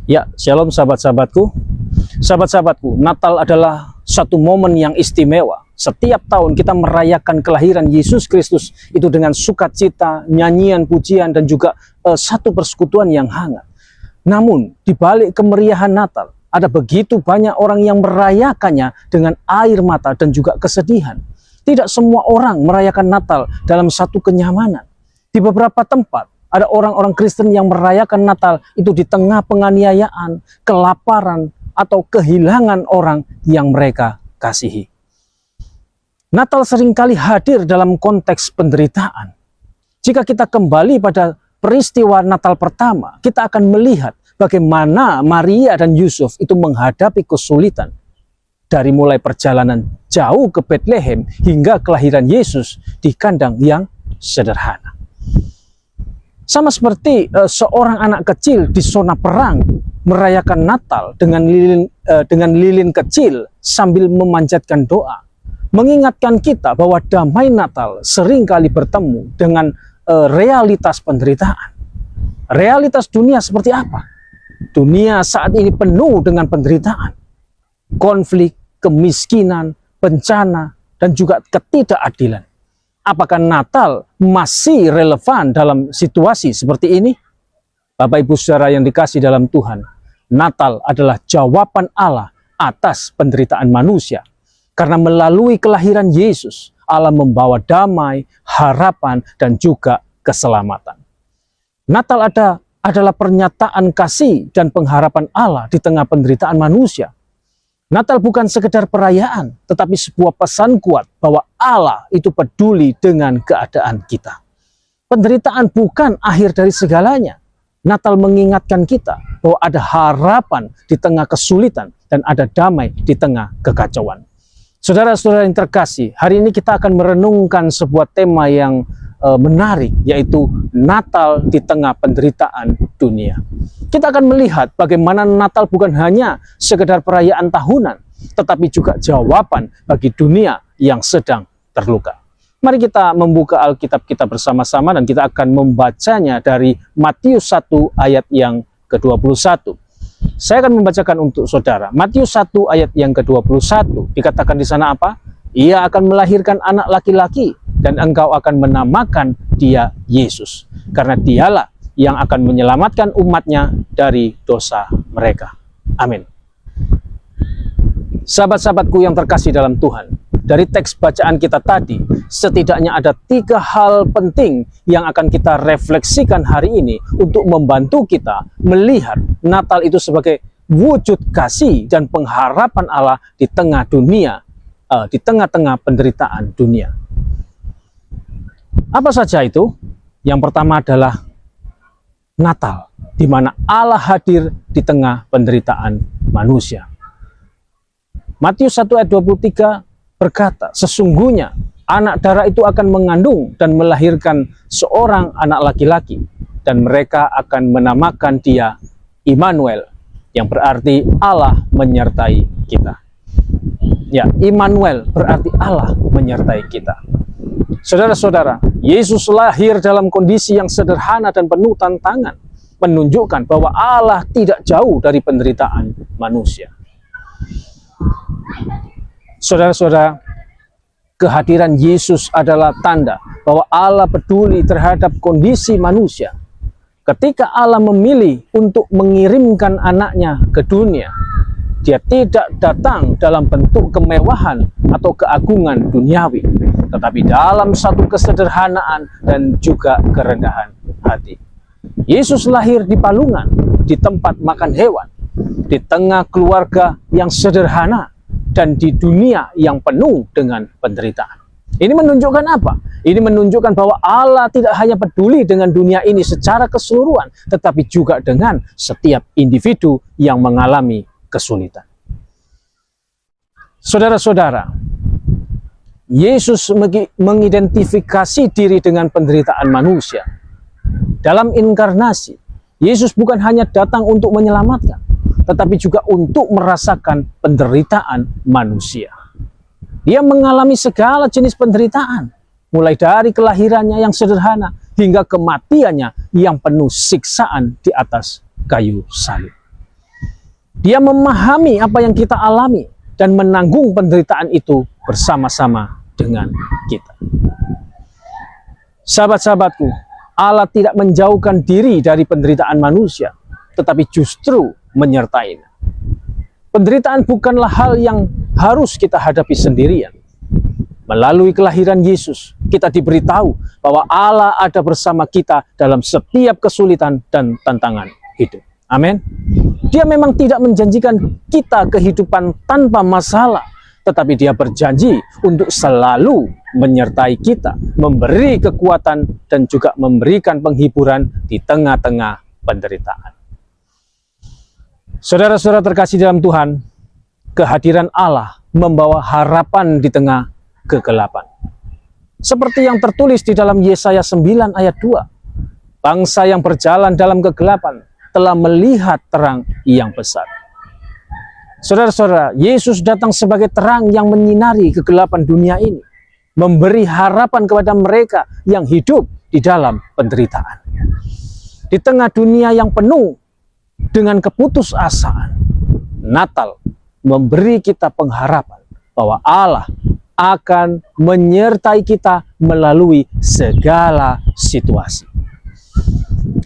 Ya, shalom sahabat-sahabatku. Sahabat-sahabatku, Natal adalah satu momen yang istimewa. Setiap tahun kita merayakan kelahiran Yesus Kristus itu dengan sukacita, nyanyian, pujian, dan juga satu persekutuan yang hangat. Namun, di balik kemeriahan Natal, ada begitu banyak orang yang merayakannya dengan air mata dan juga kesedihan. Tidak semua orang merayakan Natal dalam satu kenyamanan. Di beberapa tempat, ada orang-orang Kristen yang merayakan Natal itu di tengah penganiayaan, kelaparan, atau kehilangan orang yang mereka kasihi. Natal seringkali hadir dalam konteks penderitaan. Jika kita kembali pada peristiwa Natal pertama, kita akan melihat bagaimana Maria dan Yusuf itu menghadapi kesulitan. Dari mulai perjalanan jauh ke Bethlehem hingga kelahiran Yesus di kandang yang sederhana. Sama seperti seorang anak kecil di zona perang merayakan Natal dengan lilin kecil sambil memanjatkan doa, mengingatkan kita bahwa damai Natal seringkali bertemu dengan realitas penderitaan. Realitas dunia seperti apa? Dunia saat ini penuh dengan penderitaan, konflik, kemiskinan, bencana, dan juga ketidakadilan. Apakah Natal masih relevan dalam situasi seperti ini? Bapak Ibu Saudara yang dikasih dalam Tuhan, Natal adalah jawaban Allah atas penderitaan manusia. Karena melalui kelahiran Yesus, Allah membawa damai, harapan, dan juga keselamatan. Natal adalah pernyataan kasih dan pengharapan Allah di tengah penderitaan manusia. Natal bukan sekedar perayaan, tetapi sebuah pesan kuat bahwa Allah itu peduli dengan keadaan kita. Penderitaan bukan akhir dari segalanya. Natal mengingatkan kita bahwa ada harapan di tengah kesulitan dan ada damai di tengah kekacauan. Saudara-saudara yang terkasih, hari ini kita akan merenungkan sebuah tema yang menarik, yaitu Natal di tengah penderitaan dunia. Kita akan melihat bagaimana Natal bukan hanya sekedar perayaan tahunan, tetapi juga jawaban bagi dunia yang sedang terluka. Mari kita membuka Alkitab kita bersama-sama dan kita akan membacanya dari Matius 1 ayat yang ke-21. Saya akan membacakan untuk saudara. Matius 1 ayat yang ke-21. Dikatakan di sana apa? Ia akan melahirkan anak laki-laki dan engkau akan menamakan dia Yesus. Karena dialah yang akan menyelamatkan umatnya dari dosa mereka. Amin. Sahabat-sahabatku yang terkasih dalam Tuhan, dari teks bacaan kita tadi, setidaknya ada 3 hal penting yang akan kita refleksikan hari ini untuk membantu kita melihat Natal itu sebagai wujud kasih dan pengharapan Allah di tengah dunia, di tengah-tengah penderitaan dunia. Apa saja itu? Yang pertama adalah Natal, di mana Allah hadir di tengah penderitaan manusia. Matius 1 ayat 23 berkata, sesungguhnya anak darah itu akan mengandung dan melahirkan seorang anak laki-laki, dan mereka akan menamakan dia Immanuel, yang berarti Allah menyertai kita. Ya, Immanuel berarti Allah menyertai kita. Saudara-saudara, Yesus lahir dalam kondisi yang sederhana dan penuh tantangan, menunjukkan bahwa Allah tidak jauh dari penderitaan manusia. Saudara-saudara, kehadiran Yesus adalah tanda bahwa Allah peduli terhadap kondisi manusia. Ketika Allah memilih untuk mengirimkan anaknya ke dunia, dia tidak datang dalam bentuk kemewahan atau keagungan duniawi, tetapi dalam satu kesederhanaan dan juga kerendahan hati. Yesus lahir di palungan, di tempat makan hewan, di tengah keluarga yang sederhana, dan di dunia yang penuh dengan penderitaan. Ini menunjukkan apa? Ini menunjukkan bahwa Allah tidak hanya peduli dengan dunia ini secara keseluruhan, tetapi juga dengan setiap individu yang mengalami kesulitan. Saudara-saudara, Yesus mengidentifikasi diri dengan penderitaan manusia. Dalam inkarnasi, Yesus bukan hanya datang untuk menyelamatkan, tetapi juga untuk merasakan penderitaan manusia. Dia mengalami segala jenis penderitaan, mulai dari kelahirannya yang sederhana hingga kematiannya yang penuh siksaan di atas kayu salib. Dia memahami apa yang kita alami dan menanggung penderitaan itu bersama-sama dengan kita. Sahabat-sahabatku, Allah tidak menjauhkan diri dari penderitaan manusia, tetapi justru menyertainya. Penderitaan bukanlah hal yang harus kita hadapi sendirian. Melalui kelahiran Yesus, kita diberitahu bahwa Allah ada bersama kita dalam setiap kesulitan dan tantangan hidup. Amin. Dia memang tidak menjanjikan kita kehidupan tanpa masalah, tetapi Dia berjanji untuk selalu menyertai kita, memberi kekuatan dan juga memberikan penghiburan di tengah-tengah penderitaan. Saudara-saudara terkasih dalam Tuhan, kehadiran Allah membawa harapan di tengah kegelapan. Seperti yang tertulis di dalam Yesaya 9 ayat 2, bangsa yang berjalan dalam kegelapan telah melihat terang yang besar. Saudara-saudara, Yesus datang sebagai terang yang menyinari kegelapan dunia ini, memberi harapan kepada mereka yang hidup di dalam penderitaan. Di tengah dunia yang penuh dengan keputusasaan, Natal memberi kita pengharapan bahwa Allah akan menyertai kita melalui segala situasi.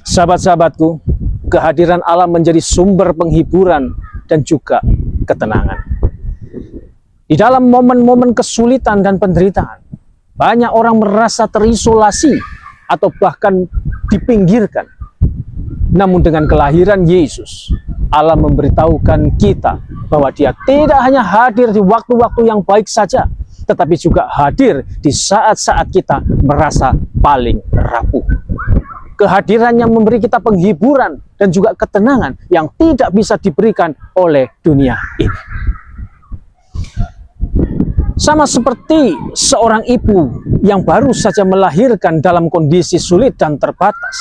Sahabat-sahabatku, kehadiran Allah menjadi sumber penghiburan dan juga ketenangan. Di dalam momen-momen kesulitan dan penderitaan, banyak orang merasa terisolasi atau bahkan dipinggirkan. Namun dengan kelahiran Yesus, Allah memberitahukan kita bahwa Dia tidak hanya hadir di waktu-waktu yang baik saja, tetapi juga hadir di saat-saat kita merasa paling rapuh. Kehadirannya memberi kita penghiburan dan juga ketenangan yang tidak bisa diberikan oleh dunia ini. Sama seperti seorang ibu yang baru saja melahirkan dalam kondisi sulit dan terbatas.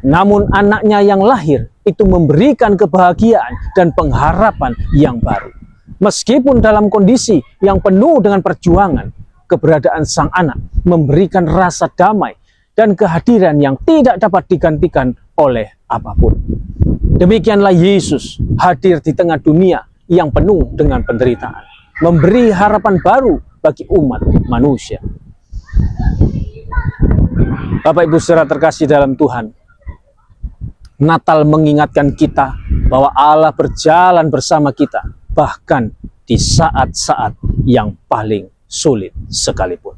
Namun anaknya yang lahir itu memberikan kebahagiaan dan pengharapan yang baru. Meskipun dalam kondisi yang penuh dengan perjuangan, keberadaan sang anak memberikan rasa damai dan kehadiran yang tidak dapat digantikan oleh apapun. Demikianlah Yesus hadir di tengah dunia yang penuh dengan penderitaan, memberi harapan baru bagi umat manusia. Bapak Ibu saudara terkasih dalam Tuhan, Natal mengingatkan kita bahwa Allah berjalan bersama kita, bahkan di saat-saat yang paling sulit sekalipun.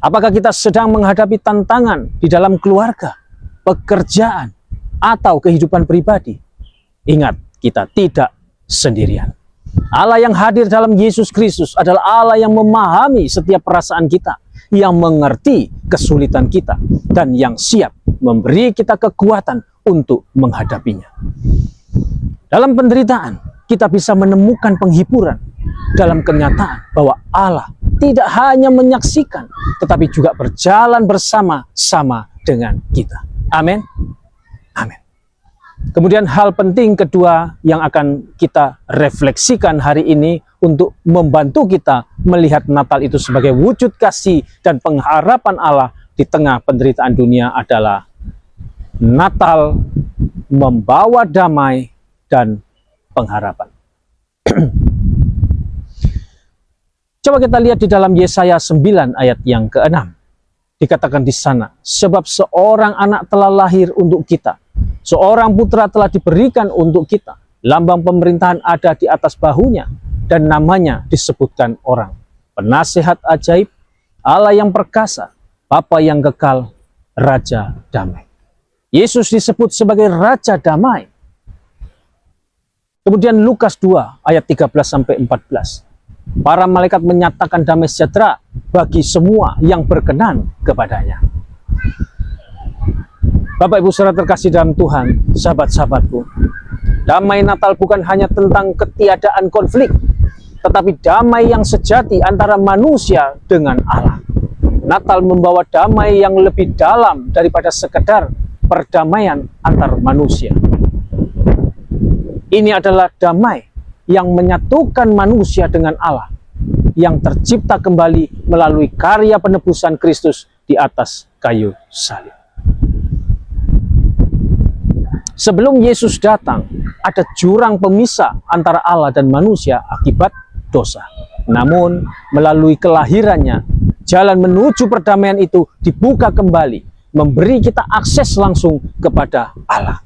Apakah kita sedang menghadapi tantangan di dalam keluarga, pekerjaan, atau kehidupan pribadi? Ingat, kita tidak sendirian. Allah yang hadir dalam Yesus Kristus adalah Allah yang memahami setiap perasaan kita, yang mengerti kesulitan kita, dan yang siap memberi kita kekuatan untuk menghadapinya. Dalam penderitaan, kita bisa menemukan penghiburan dalam kenyataan bahwa Allah tidak hanya menyaksikan, tetapi juga berjalan bersama-sama dengan kita. Amin. Amin. Kemudian hal penting kedua yang akan kita refleksikan hari ini untuk membantu kita melihat Natal itu sebagai wujud kasih dan pengharapan Allah di tengah penderitaan dunia adalah Natal membawa damai dan pengharapan. Coba kita lihat di dalam Yesaya 9 ayat yang ke-6. Dikatakan di sana, sebab seorang anak telah lahir untuk kita, seorang putra telah diberikan untuk kita, lambang pemerintahan ada di atas bahunya, dan namanya disebutkan orang Penasehat ajaib, Allah yang perkasa, Bapa yang kekal, Raja damai. Yesus disebut sebagai Raja damai. Kemudian Lukas 2 ayat 13-14. Para malaikat menyatakan damai sejahtera bagi semua yang berkenan kepadanya. Bapak Ibu saudara terkasih dalam Tuhan, sahabat-sahabatku, damai Natal bukan hanya tentang ketiadaan konflik, tetapi damai yang sejati antara manusia dengan Allah. Natal membawa damai yang lebih dalam daripada sekedar perdamaian antar manusia. Ini adalah damai yang menyatukan manusia dengan Allah, yang tercipta kembali melalui karya penebusan Kristus di atas kayu salib. Sebelum Yesus datang, ada jurang pemisah antara Allah dan manusia akibat dosa. Namun, melalui kelahirannya, jalan menuju perdamaian itu dibuka kembali, memberi kita akses langsung kepada Allah.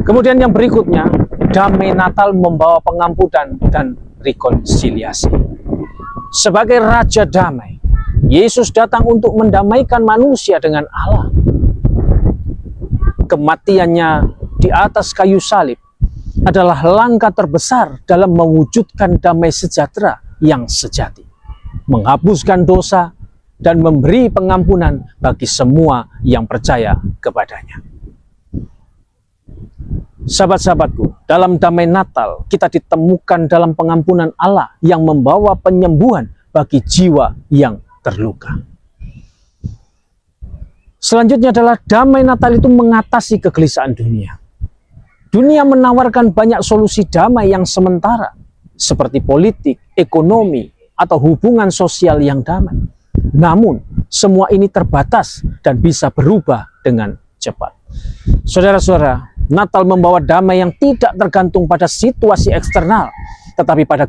Kemudian yang berikutnya, damai Natal membawa pengampunan dan rekonsiliasi. Sebagai Raja Damai, Yesus datang untuk mendamaikan manusia dengan Allah. Kematiannya di atas kayu salib adalah langkah terbesar dalam mewujudkan damai sejahtera yang sejati, menghapuskan dosa dan memberi pengampunan bagi semua yang percaya kepadanya. Sahabat-sahabatku, dalam damai Natal kita ditemukan dalam pengampunan Allah yang membawa penyembuhan bagi jiwa yang terluka. Selanjutnya adalah damai Natal itu mengatasi kegelisahan dunia. Dunia menawarkan banyak solusi damai yang sementara, seperti politik, ekonomi, atau hubungan sosial yang damai. Namun, semua ini terbatas dan bisa berubah dengan cepat. Saudara-saudara, Natal membawa damai yang tidak tergantung pada situasi eksternal, tetapi pada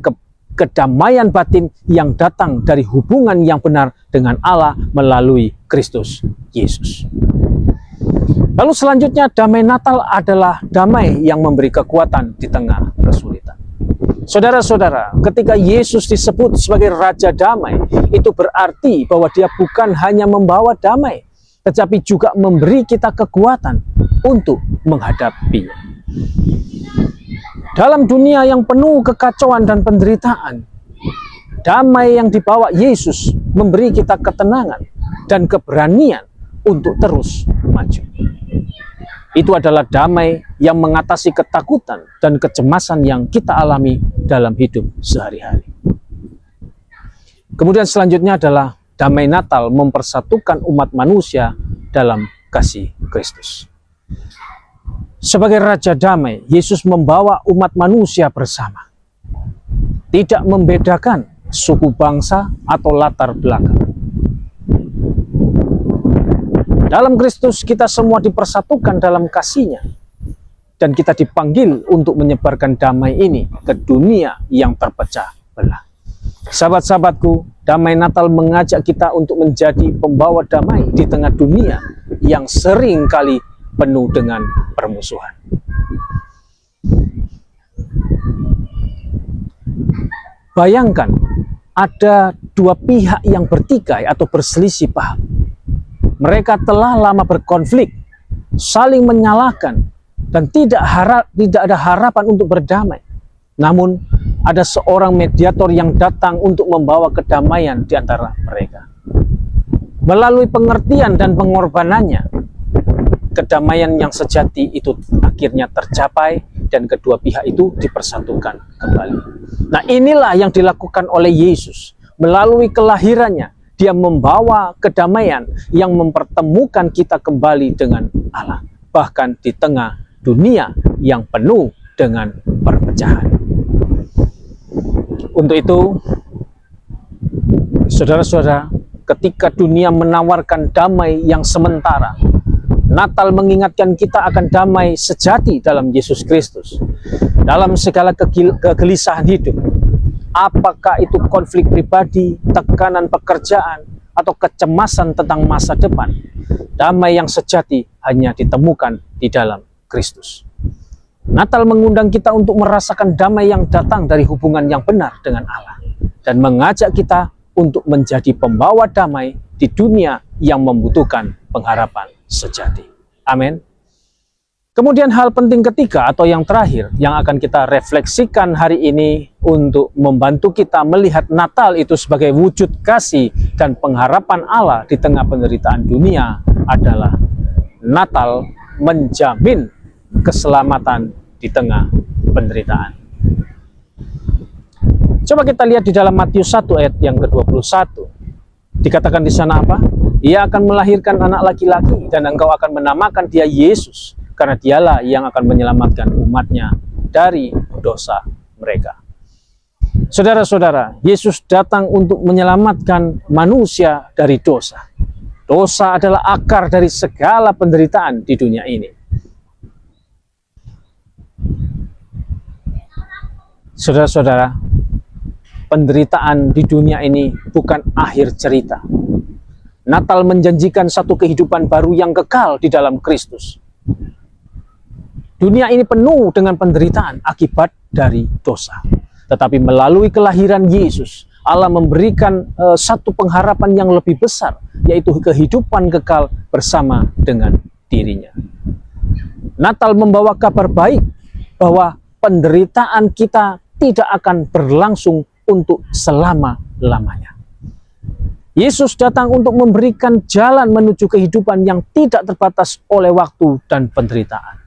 kedamaian batin yang datang dari hubungan yang benar dengan Allah melalui Kristus Yesus. Lalu selanjutnya, damai Natal adalah damai yang memberi kekuatan di tengah kesulitan. Saudara-saudara, ketika Yesus disebut sebagai Raja Damai, itu berarti bahwa dia bukan hanya membawa damai, tetapi juga memberi kita kekuatan untuk menghadapinya. Dalam dunia yang penuh kekacauan dan penderitaan, damai yang dibawa Yesus memberi kita ketenangan dan keberanian untuk terus maju. Itu adalah damai yang mengatasi ketakutan dan kecemasan yang kita alami dalam hidup sehari-hari. Kemudian selanjutnya adalah damai Natal mempersatukan umat manusia dalam kasih Kristus. Sebagai Raja Damai, Yesus membawa umat manusia bersama, tidak membedakan suku bangsa atau latar belakang. Dalam Kristus kita semua dipersatukan dalam kasih-Nya, dan kita dipanggil untuk menyebarkan damai ini ke dunia yang terpecah belah. Sahabat-sahabatku, damai Natal mengajak kita untuk menjadi pembawa damai di tengah dunia yang sering kali penuh dengan permusuhan. Bayangkan, ada dua pihak yang bertikai atau berselisih paham. Mereka telah lama berkonflik, saling menyalahkan, dan tidak ada harapan untuk berdamai. Namun, ada seorang mediator yang datang untuk membawa kedamaian di antara mereka. Melalui pengertian dan pengorbanannya, kedamaian yang sejati itu akhirnya tercapai dan kedua pihak itu dipersatukan kembali. Nah, inilah yang dilakukan oleh Yesus. Melalui kelahirannya, dia membawa kedamaian yang mempertemukan kita kembali dengan Allah, bahkan di tengah dunia yang penuh dengan perpecahan. Untuk itu, saudara-saudara, ketika dunia menawarkan damai yang sementara, Natal mengingatkan kita akan damai sejati dalam Yesus Kristus. Dalam segala kegelisahan hidup, apakah itu konflik pribadi, tekanan pekerjaan, atau kecemasan tentang masa depan, damai yang sejati hanya ditemukan di dalam Kristus. Natal mengundang kita untuk merasakan damai yang datang dari hubungan yang benar dengan Allah, dan mengajak kita untuk menjadi pembawa damai di dunia yang membutuhkan pengharapan sejati. Amin. Kemudian hal penting ketiga atau yang terakhir yang akan kita refleksikan hari ini untuk membantu kita melihat Natal itu sebagai wujud kasih dan pengharapan Allah di tengah penderitaan dunia adalah Natal menjamin keselamatan di tengah penderitaan. Coba kita lihat di dalam Matius 1 ayat yang ke-21. Dikatakan di sana apa? Ia akan melahirkan anak laki-laki dan engkau akan menamakan dia Yesus, karena dialah yang akan menyelamatkan umatnya dari dosa mereka. Saudara-saudara, Yesus datang untuk menyelamatkan manusia dari dosa. Dosa adalah akar dari segala penderitaan di dunia ini. Saudara-saudara, penderitaan di dunia ini bukan akhir cerita. Natal menjanjikan satu kehidupan baru yang kekal di dalam Kristus. Dunia ini penuh dengan penderitaan akibat dari dosa. Tetapi melalui kelahiran Yesus, Allah memberikan satu pengharapan yang lebih besar, yaitu kehidupan kekal bersama dengan dirinya. Natal membawa kabar baik bahwa penderitaan kita tidak akan berlangsung untuk selama-lamanya. Yesus datang untuk memberikan jalan menuju kehidupan yang tidak terbatas oleh waktu dan penderitaan.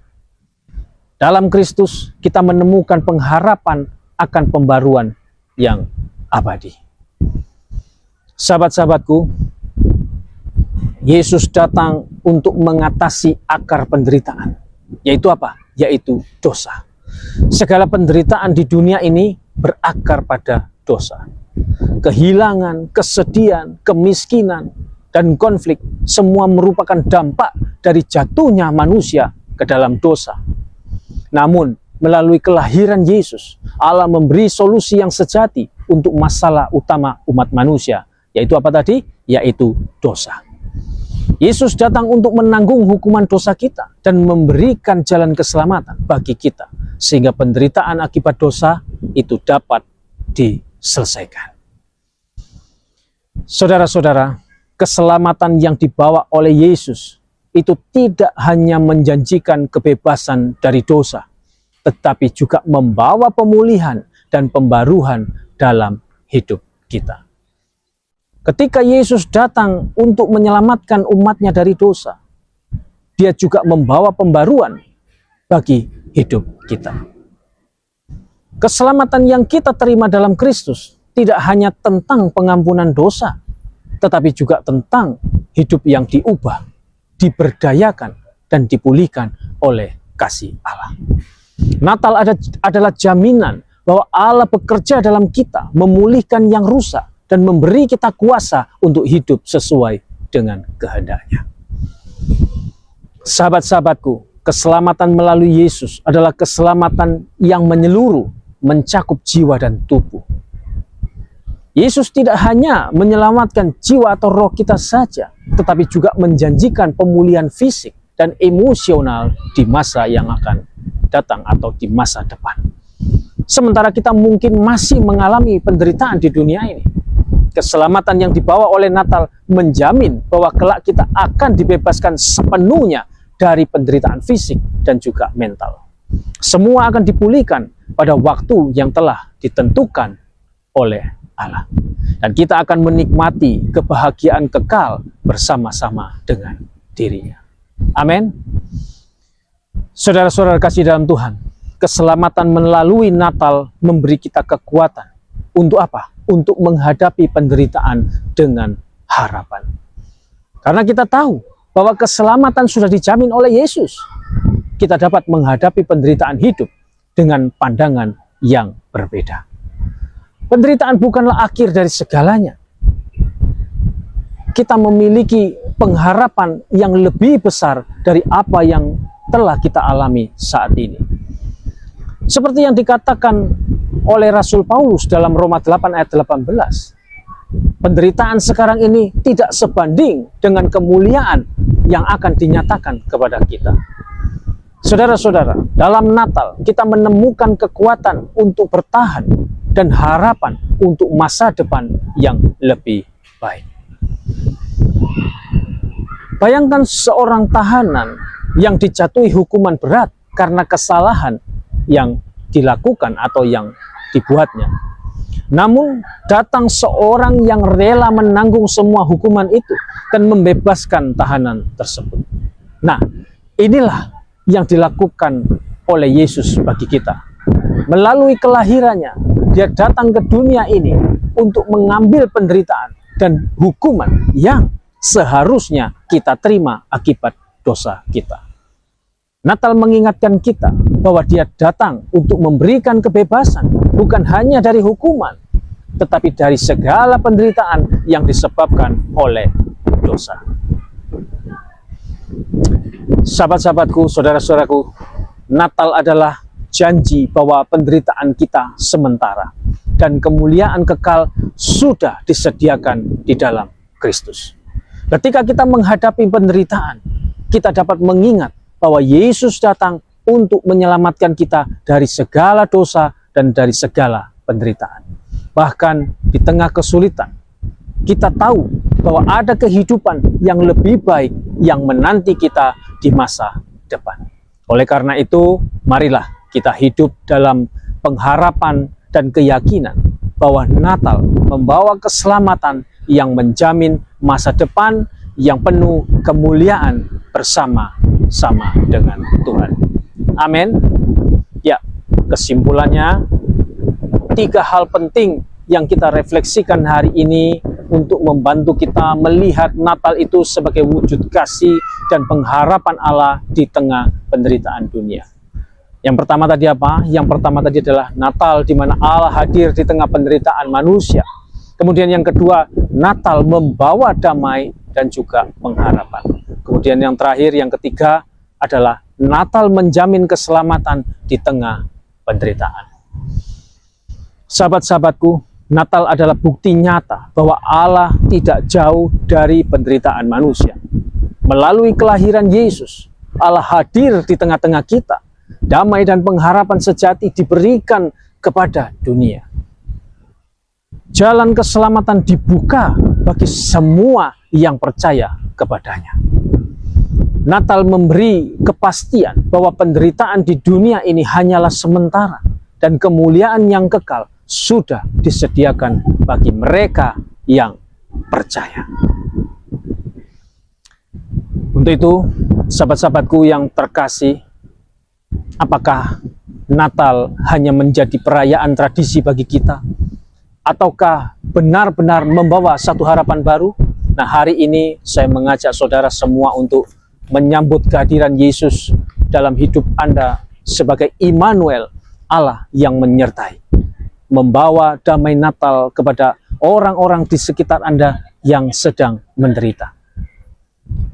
Dalam Kristus, kita menemukan pengharapan akan pembaruan yang abadi. Sahabat-sahabatku, Yesus datang untuk mengatasi akar penderitaan. Yaitu apa? Yaitu dosa. Segala penderitaan di dunia ini berakar pada dosa. Kehilangan, kesedihan, kemiskinan, dan konflik semua merupakan dampak dari jatuhnya manusia ke dalam dosa. Namun, melalui kelahiran Yesus, Allah memberi solusi yang sejati untuk masalah utama umat manusia. Yaitu apa tadi? Yaitu dosa. Yesus datang untuk menanggung hukuman dosa kita dan memberikan jalan keselamatan bagi kita, sehingga penderitaan akibat dosa itu dapat diselesaikan. Saudara-saudara, keselamatan yang dibawa oleh Yesus itu tidak hanya menjanjikan kebebasan dari dosa, tetapi juga membawa pemulihan dan pembaruan dalam hidup kita. Ketika Yesus datang untuk menyelamatkan umatnya dari dosa, Dia juga membawa pembaruan bagi hidup kita. Keselamatan yang kita terima dalam Kristus tidak hanya tentang pengampunan dosa, tetapi juga tentang hidup yang diubah, diberdayakan, dan dipulihkan oleh kasih Allah. Natal adalah jaminan bahwa Allah bekerja dalam kita, memulihkan yang rusak, dan memberi kita kuasa untuk hidup sesuai dengan kehendak-Nya. Sahabat-sahabatku, keselamatan melalui Yesus adalah keselamatan yang menyeluruh, mencakup jiwa dan tubuh. Yesus tidak hanya menyelamatkan jiwa atau roh kita saja, tetapi juga menjanjikan pemulihan fisik dan emosional di masa yang akan datang atau di masa depan. Sementara kita mungkin masih mengalami penderitaan di dunia ini, keselamatan yang dibawa oleh Natal menjamin bahwa kelak kita akan dibebaskan sepenuhnya dari penderitaan fisik dan juga mental. Semua akan dipulihkan pada waktu yang telah ditentukan oleh Allah. Dan kita akan menikmati kebahagiaan kekal bersama-sama dengan dirinya. Amin. Saudara-saudara kasih dalam Tuhan, keselamatan melalui Natal memberi kita kekuatan. Untuk apa? Untuk menghadapi penderitaan dengan harapan. Karena kita tahu bahwa keselamatan sudah dijamin oleh Yesus, kita dapat menghadapi penderitaan hidup dengan pandangan yang berbeda. Penderitaan bukanlah akhir dari segalanya. Kita memiliki pengharapan yang lebih besar dari apa yang telah kita alami saat ini. Seperti yang dikatakan oleh Rasul Paulus dalam Roma 8 ayat 18. Penderitaan sekarang ini tidak sebanding dengan kemuliaan yang akan dinyatakan kepada kita. Saudara-saudara, dalam Natal kita menemukan kekuatan untuk bertahan dan harapan untuk masa depan yang lebih baik. Bayangkan seorang tahanan yang dijatuhi hukuman berat karena kesalahan yang dilakukan atau yang dibuatnya. Namun datang seorang yang rela menanggung semua hukuman itu dan membebaskan tahanan tersebut. Nah, inilah yang dilakukan oleh Yesus bagi kita. Melalui kelahirannya, Dia datang ke dunia ini untuk mengambil penderitaan dan hukuman yang seharusnya kita terima akibat dosa kita. Natal mengingatkan kita bahwa Dia datang untuk memberikan kebebasan, bukan hanya dari hukuman, tetapi dari segala penderitaan yang disebabkan oleh dosa. Sahabat-sahabatku, saudara-saudaraku, Natal adalah janji bahwa penderitaan kita sementara dan kemuliaan kekal sudah disediakan di dalam Kristus. Ketika kita menghadapi penderitaan, kita dapat mengingat bahwa Yesus datang untuk menyelamatkan kita dari segala dosa dan dari segala penderitaan. Bahkan di tengah kesulitan, kita tahu bahwa ada kehidupan yang lebih baik yang menanti kita di masa depan. Oleh karena itu, marilah kita hidup dalam pengharapan dan keyakinan bahwa Natal membawa keselamatan yang menjamin masa depan yang penuh kemuliaan bersama-sama dengan Tuhan. Amin. Ya, kesimpulannya, 3 hal penting yang kita refleksikan hari ini untuk membantu kita melihat Natal itu sebagai wujud kasih dan pengharapan Allah di tengah penderitaan dunia. Yang pertama tadi apa? Yang pertama tadi adalah Natal di mana Allah hadir di tengah penderitaan manusia. Kemudian yang kedua, Natal membawa damai dan juga pengharapan. Kemudian yang terakhir, yang ketiga adalah Natal menjamin keselamatan di tengah penderitaan. Sahabat-sahabatku, Natal adalah bukti nyata bahwa Allah tidak jauh dari penderitaan manusia. Melalui kelahiran Yesus, Allah hadir di tengah-tengah kita. Damai dan pengharapan sejati diberikan kepada dunia. Jalan keselamatan dibuka bagi semua yang percaya kepadanya. Natal memberi kepastian bahwa penderitaan di dunia ini hanyalah sementara dan kemuliaan yang kekal sudah disediakan bagi mereka yang percaya. Untuk itu, sahabat-sahabatku yang terkasih, apakah Natal hanya menjadi perayaan tradisi bagi kita? Ataukah benar-benar membawa satu harapan baru? Nah, hari ini saya mengajak saudara semua untuk menyambut kehadiran Yesus dalam hidup Anda sebagai Immanuel, Allah yang menyertai. Membawa damai Natal kepada orang-orang di sekitar Anda yang sedang menderita.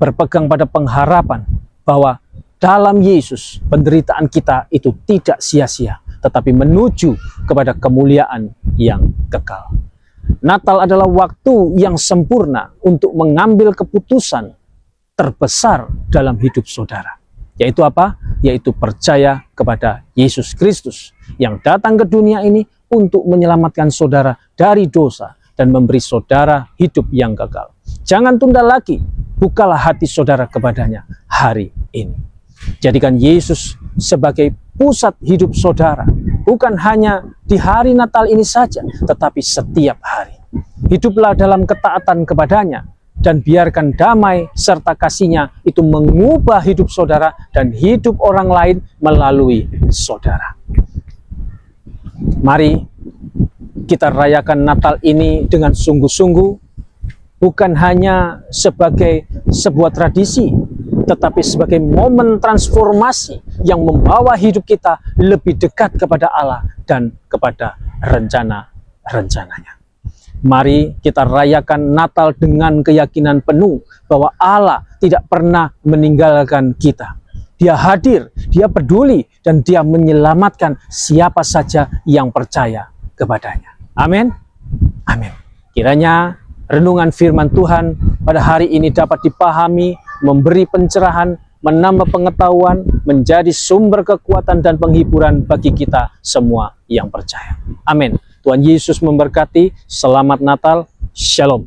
Berpegang pada pengharapan bahwa dalam Yesus penderitaan kita itu tidak sia-sia, tetapi menuju kepada kemuliaan yang kekal. Natal adalah waktu yang sempurna untuk mengambil keputusan terbesar dalam hidup saudara. Yaitu apa? Yaitu percaya kepada Yesus Kristus yang datang ke dunia ini untuk menyelamatkan saudara dari dosa dan memberi saudara hidup yang kekal. Jangan tunda lagi, bukalah hati saudara kepadanya hari ini. Jadikan Yesus sebagai pusat hidup saudara, bukan hanya di hari Natal ini saja, tetapi setiap hari. Hiduplah dalam ketaatan kepadanya, dan biarkan damai serta kasih-Nya itu mengubah hidup saudara dan hidup orang lain melalui saudara. Mari kita rayakan Natal ini dengan sungguh-sungguh, bukan hanya sebagai sebuah tradisi, tetapi sebagai momen transformasi yang membawa hidup kita lebih dekat kepada Allah dan kepada rencana-rencananya. Mari kita rayakan Natal dengan keyakinan penuh bahwa Allah tidak pernah meninggalkan kita. Dia hadir, Dia peduli, dan Dia menyelamatkan siapa saja yang percaya kepadanya. Amin. Amin. Kiranya renungan firman Tuhan pada hari ini dapat dipahami, memberi pencerahan, menambah pengetahuan, menjadi sumber kekuatan dan penghiburan bagi kita semua yang percaya. Amin. Tuhan Yesus memberkati. Selamat Natal. Shalom.